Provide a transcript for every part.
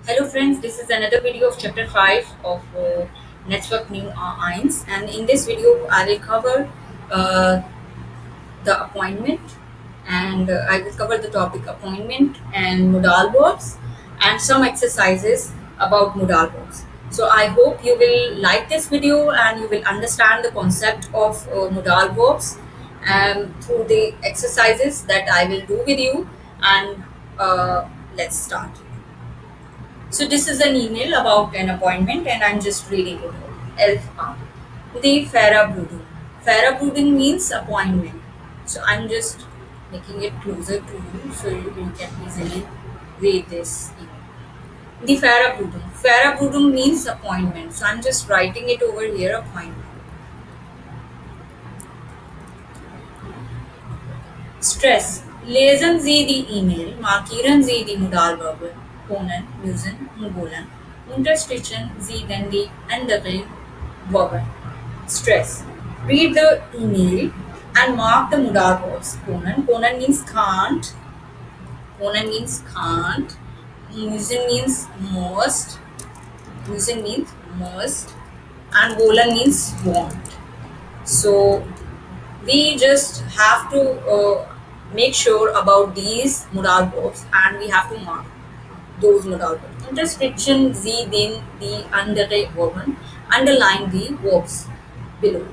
Hello friends, this is another video of chapter 5 of Netzwerk 1, and in this video I will cover uh, the appointment and I will cover the topic appointment and modal verbs and some exercises about modal verbs. So I hope you will like this video and you will understand the concept of modal verbs through the exercises that I will do with you and let's start. So this is an email about an appointment and I'm just reading it out. Elf the Farabudung. Farabudung means appointment. So I'm just making it closer to you so you can easily read this email. The Farabudung. Farabudung means appointment. So I'm just writing it over here appointment. Stress. Lesen Sie die E-Mail, markieren Sie die Modalverben können, müssen und wollen. Unterstützen Sie dann die anderen Verben. Stress. Read the email and mark the modal verbs. Können. Können means can't. Können means can't. Müssen means must. Müssen means must. And wollen means want. So we just have to make sure about these modal verbs and we have to mark those modal verbs. Unterstrichen Sie die andere Verben, underline the verbs below.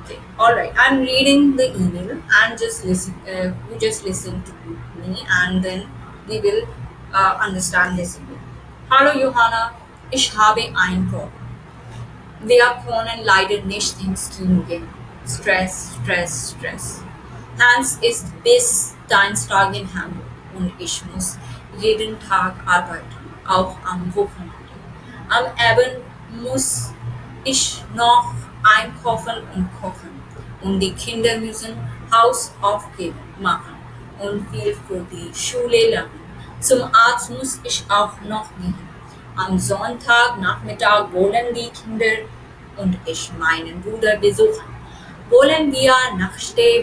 Okay, all right. I'm reading the email and just listen. You just listen to me and then we will understand this email. Hallo Johanna, ich habe ein Problem. Wir können leider nicht ins Kino gehen. Stress, Stress, Stress. Hans ist bis Dienstag in Hamburg und ich muss jeden Tag arbeiten, auch am Wochenende. Am Abend muss ich noch einkaufen und kochen und die Kinder müssen Hausaufgaben machen und viel für die Schule lernen. Zum Arzt muss ich auch noch gehen. Am Sonntagnachmittag wollen die Kinder und ich meinen Bruder besuchen. Wollen wir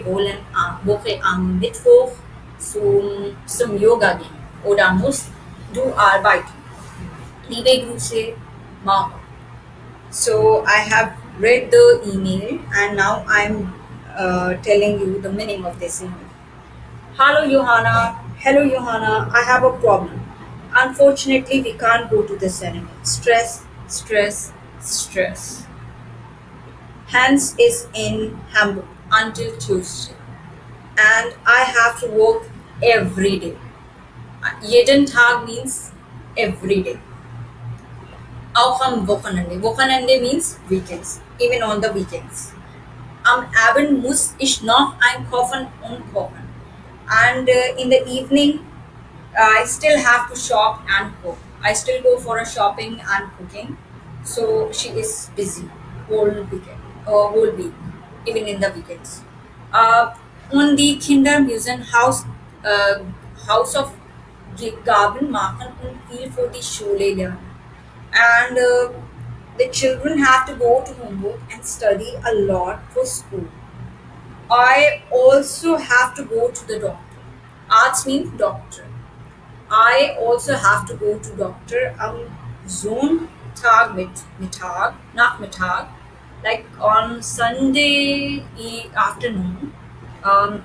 wollen am Woche am Mittwoch zum Yoga gehen oder musst du arbeiten? Liebe Grüße, Mom. So I have read the email and now I'm telling you the meaning of this email. Hello Johanna. Hello Johanna. I have a problem. Unfortunately, we can't go to the cinema. Stress, stress, stress. Hans is in Hamburg until Tuesday, and I have to work every day. Jeden Tag means every day. Auch am Wochenende. Wochenende means weekends, even on the weekends. Am Abend muss ich noch einkaufen und kochen. And in the evening, I still have to shop and cook. I still go for a shopping and cooking. So she is busy whole week, even in the weekends. On the Kinder müssen House of Gaben machen und viel für die Schule lernen. And the children have to go to homework and study a lot for school. I also have to go to the doctor. Arts means doctor. I also have to go to doctor am Sonntag Nachmittag, like on Sunday afternoon. I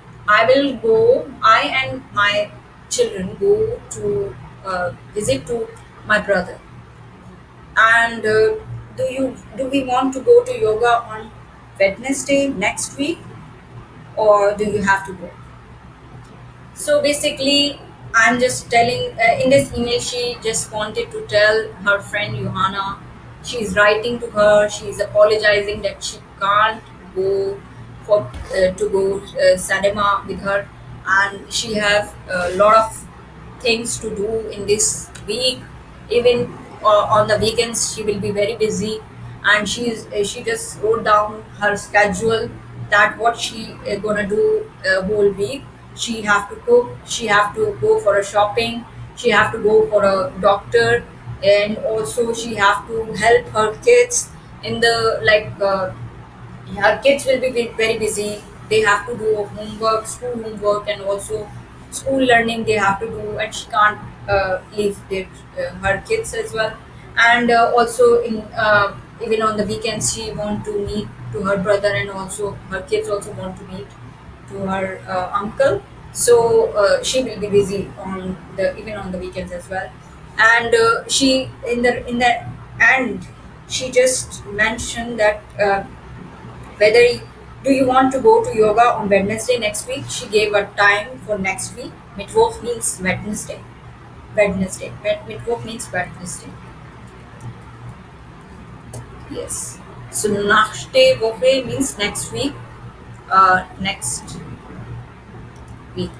and my children go to visit to my brother. And do we want to go to yoga on Wednesday next week, or do you have to go? So basically, I'm just telling in this email, she just wanted to tell her friend Johanna, she's writing to her, she's apologizing that she can't go to go cinema with her, and she have a lot of things to do in this week. Even on the weekends, she will be very busy, and she just wrote down her schedule that what she gonna do whole week. She have to cook, she have to go for a shopping, she have to go for a doctor, and also she have to help her kids in the her kids will be very busy. They have to do school homework, and also school learning they have to do, and she can't leave her kids as well, and also in even on the weekends she want to meet to her brother, and also her kids also want to meet to her uncle. So she will be busy on the even on the weekends as well, and she in the end she just mentioned that whether do you want to go to yoga on Wednesday next week. She gave a time for next week. Mittwoch means Wednesday. Wednesday. Mittwoch means Wednesday. Yes. So nächste Woche means next week. Next week.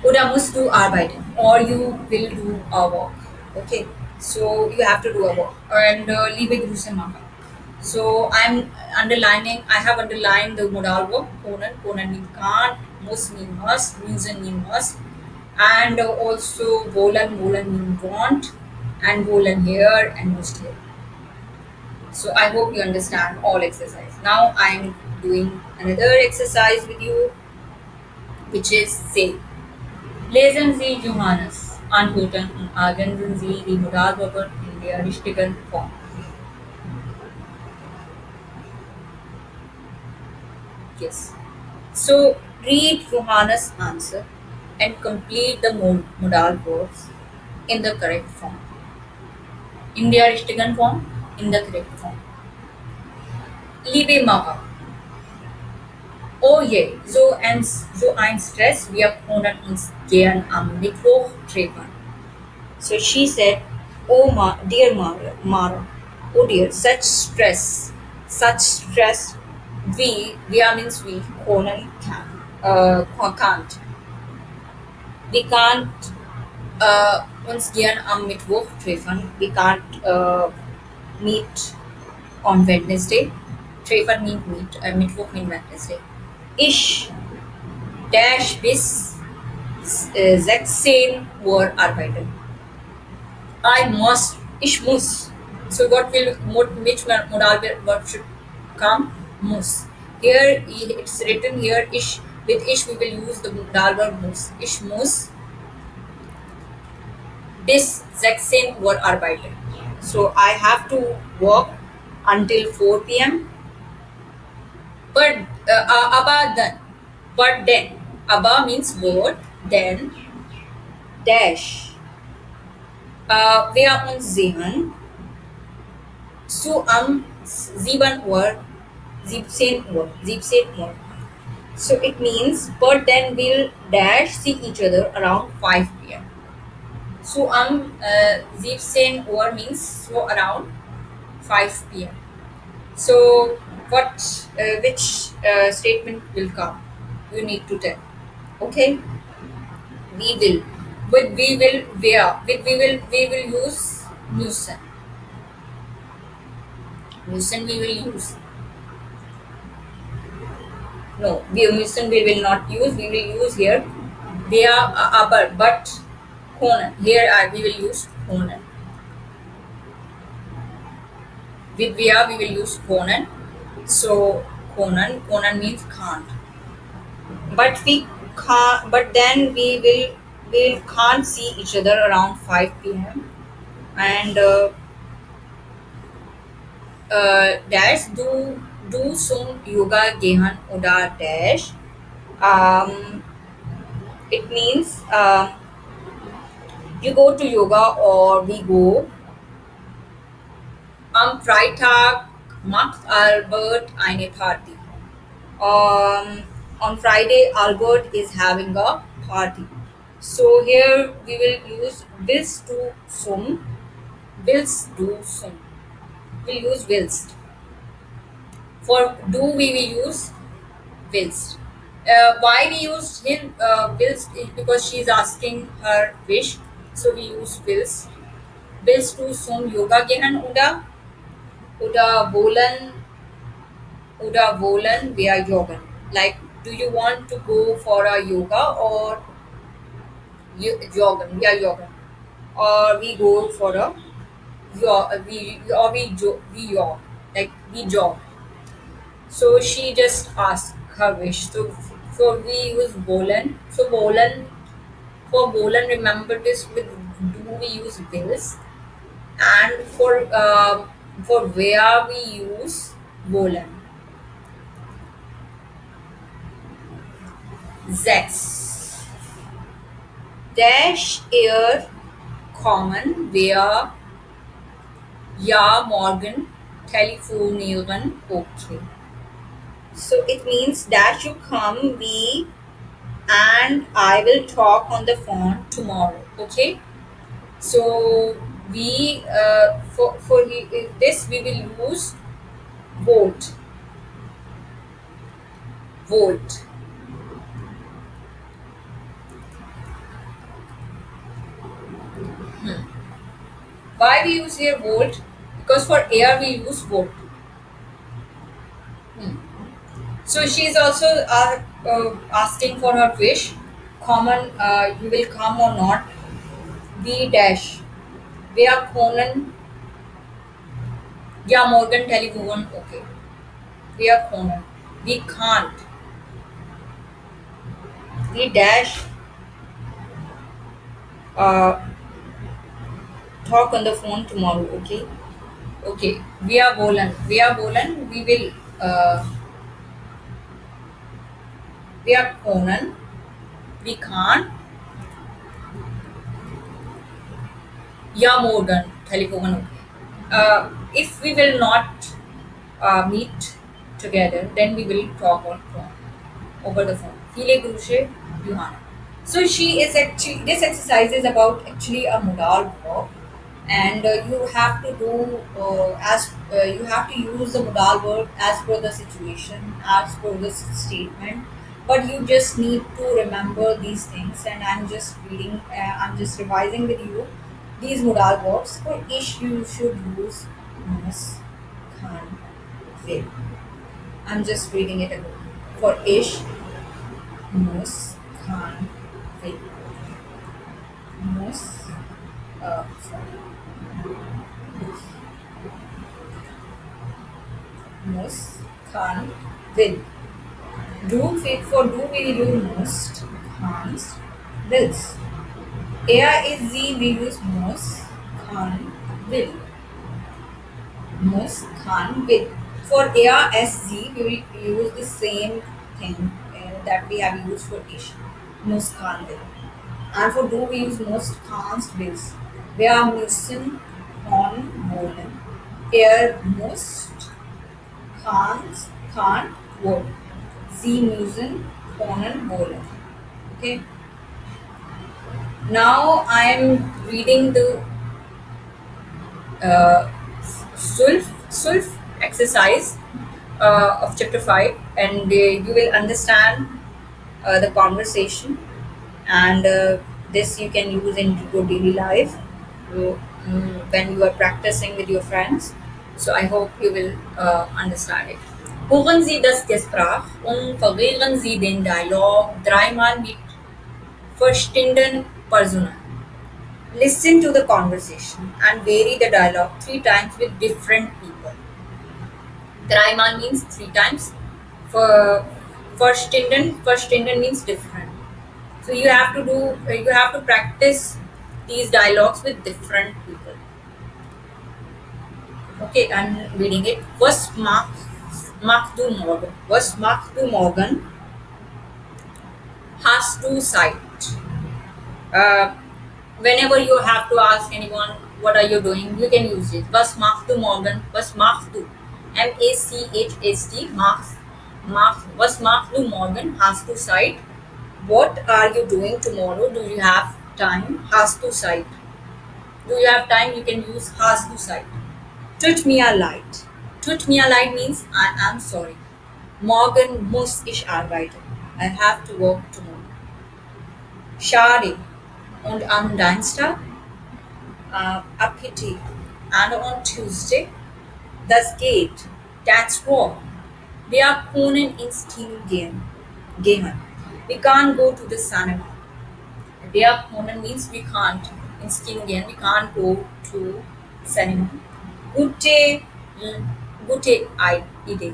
Oder musst du arbeiten, or you will do a work. Okay. So you have to do a work. And liebe Grüße machen. So I'm underlining. I have underlined the modal verb Conan. Conan means can't. Muss mean must. Müssen mean must. And also wollen. Wollen mean want. And wollen here and must here. So I hope you understand all exercise. Now I'm doing another exercise with you, which is say. Lesen Sie Johannes. Antworten und ergänzen Sie die Modalverben in der richtigen Form. Yes. So read Johannes' answer and complete the modal verbs in the correct form. In der richtigen Form, in the correct form. Liebe Mama, oh je, so ein Stress, wir können uns gern am Mittwoch treffen. So she said, oh dear Mara, oh dear, such stress, we means we, können can't. We can't uns gern am Mittwoch treffen. We can't meet on Wednesday. Treffen means meet. Mittwoch means Wednesday. Ich dash bis 16 Uhr arbeiten. I must. Ich muss. So which modal verb should come? Muss. Here it's written here ich. With ich we will use the modal verb muss. Ich muss bis 16 Uhr arbeiten. So I have to work until 4 p.m. But but then, aber means but, then, dash. Wir uns sehen zu am 7 Uhr, 17 Uhr, 17 Uhr. So it means, but then we'll dash see each other around 5 p.m. So 17 Uhr means so around 5 p.m. So which statement will come? You need to tell. Okay, we will. With we will where? With we will use müssen. Müssen we will use. No, we müssen we will not use. We will use here. Where aber but können. Here we will use können. With where we will use können. So Conan means can't. But we can't. But then we can't see each other around 5 p.m. And dash do some yoga gehen oder dash. Um, it means you go to yoga or we go. Am Freitag macht Albert eine Party. On Friday, Albert is having a party. So here we will use willst du zum. Willst du zum. We'll use willst. For do we will use willst. Why we use him willst is because she is asking her wish. So we use willst. Willst du zum Yoga gehen oder wollen wir joggen? Like, do you want to go for a yoga or joggen? We are joggen, or we go for a we jog, like we jog. So she just asked her wish. So we use wollen. So wollen For Bolan, remember this with do we use wills, and for where we use Bolan. Zets. Dash air common where ja morgen telefonieren okay. So it means that you come we and I will talk on the phone tomorrow. Okay. So we this we will use volt. Volt. Why we use here volt? Because for air we use volt. Hmm. So she is also asking for her wish. Common, you will come or not? B dash. We are Conan. Yeah, Morgan Telephone. Okay. We are Conan. We can't. We dash. Uh, talk on the phone tomorrow. Okay. Okay. We are Bolan. We are Bolan. We will. We are Conan. We can't. Yeah, Morgan. Telephone. Okay. If we will not meet together, then we will talk on phone over the phone. Viele Grüße, Johanna. So she is actually this exercise is about actually a modal verb, and you have to do as you have to use the modal verb as per the situation, as per the statement. But you just need to remember these things, and I'm just reading. I'm just revising with you these modal verbs. For ish, you should use muss, can, will. I'm just reading it again. For ish, muss, can, will. Muss, sorry, muss, can, will. Do fit for do we use most, can't, wills. Air is the we use most, can, will. Most, can, will. For air SG, we will use the same thing that we have used for ish. Most, can, will. And for do we use most, can't, wills. We are müssen, on, wollen. Er muss, can't, won't. Sie müssen, können, wollen. Okay. Now I am reading the uh, Sulf exercise of chapter 5, and you will understand the conversation, and this you can use in your daily life when you are practicing with your friends. So I hope you will understand it. Hören Sie das Gespräch und verwehren Sie den Dialog dreimal mit verstehenden Personen. Listen to the conversation and vary the dialogue three times with different people. Dreimal means three times. For verstehenden means different. So you have to practice these dialogues with different people. Okay, I'm reading it. Machst du morgen? Was machst du morgen? Hast du Zeit? Uh, Whenever you have to ask anyone what are you doing, you can use it. Was machst du morgen? Was machst du? MACHST. Was machst du morgen? Hast du Zeit? What are you doing tomorrow? Do you have time? Hast du Zeit? Do you have time? You can use hast du Zeit. Tut mir leid. Tut mir leid means I am sorry. Morgen muss ich arbeiten. I have to work tomorrow. Schade. Und am Dienstag, a pity. And on Tuesday, das geht. That's wrong. Wir können ins Kino gehen. We can't go to the cinema. Wir können means we can't. Ins Kino gehen. We can't go to cinema. Gute, gute Idee.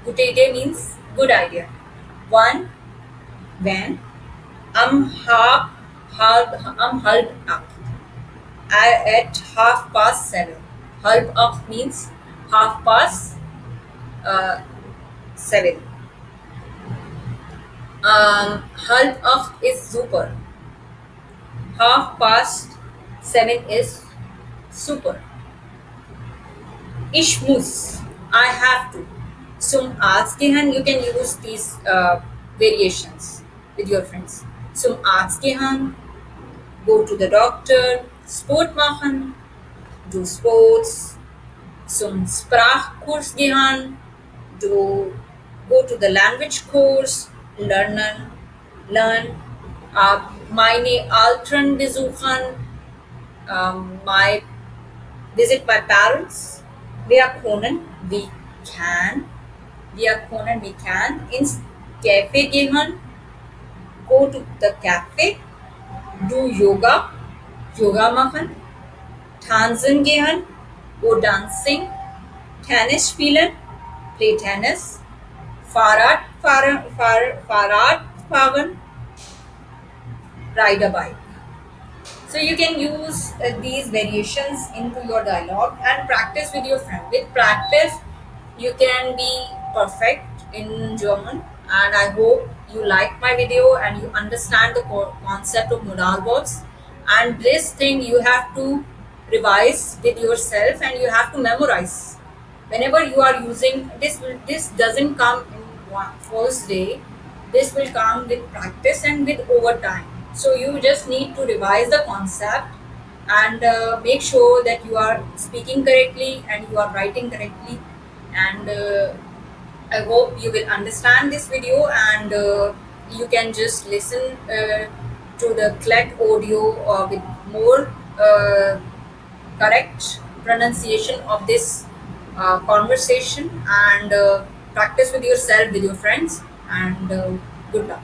Gute Idee means good idea. One, when, am I'm halb up at 7:30. Halb up means half past 7. Halb up is super. Half past 7 is super. Ich muss. I have to. Zum Arzt gehen. You can use these variations with your friends. Zum Arzt gehen. Go to the doctor. Sport machen. Do sports. Zum Sprachkurs gehen. Go to the language course. Learn. Meine Eltern besuchen. My visit my parents. Wir can, we can ins Cafe gehen, go to the cafe, do yoga machen, tanzen gehen, go dancing, Tennis spielen, play tennis, Fahrrad fahren, ride a bike. So you can use these variations into your dialogue and practice with your friend. With practice, you can be perfect in German. And I hope you like my video and you understand the concept of modal verbs. And this thing you have to revise with yourself and you have to memorize. Whenever you are using this doesn't come in one first day. This will come with practice and with overtime. So you just need to revise the concept and make sure that you are speaking correctly and you are writing correctly. And I hope you will understand this video and you can just listen to the collect audio with more correct pronunciation of this conversation and practice with yourself, with your friends, and good luck.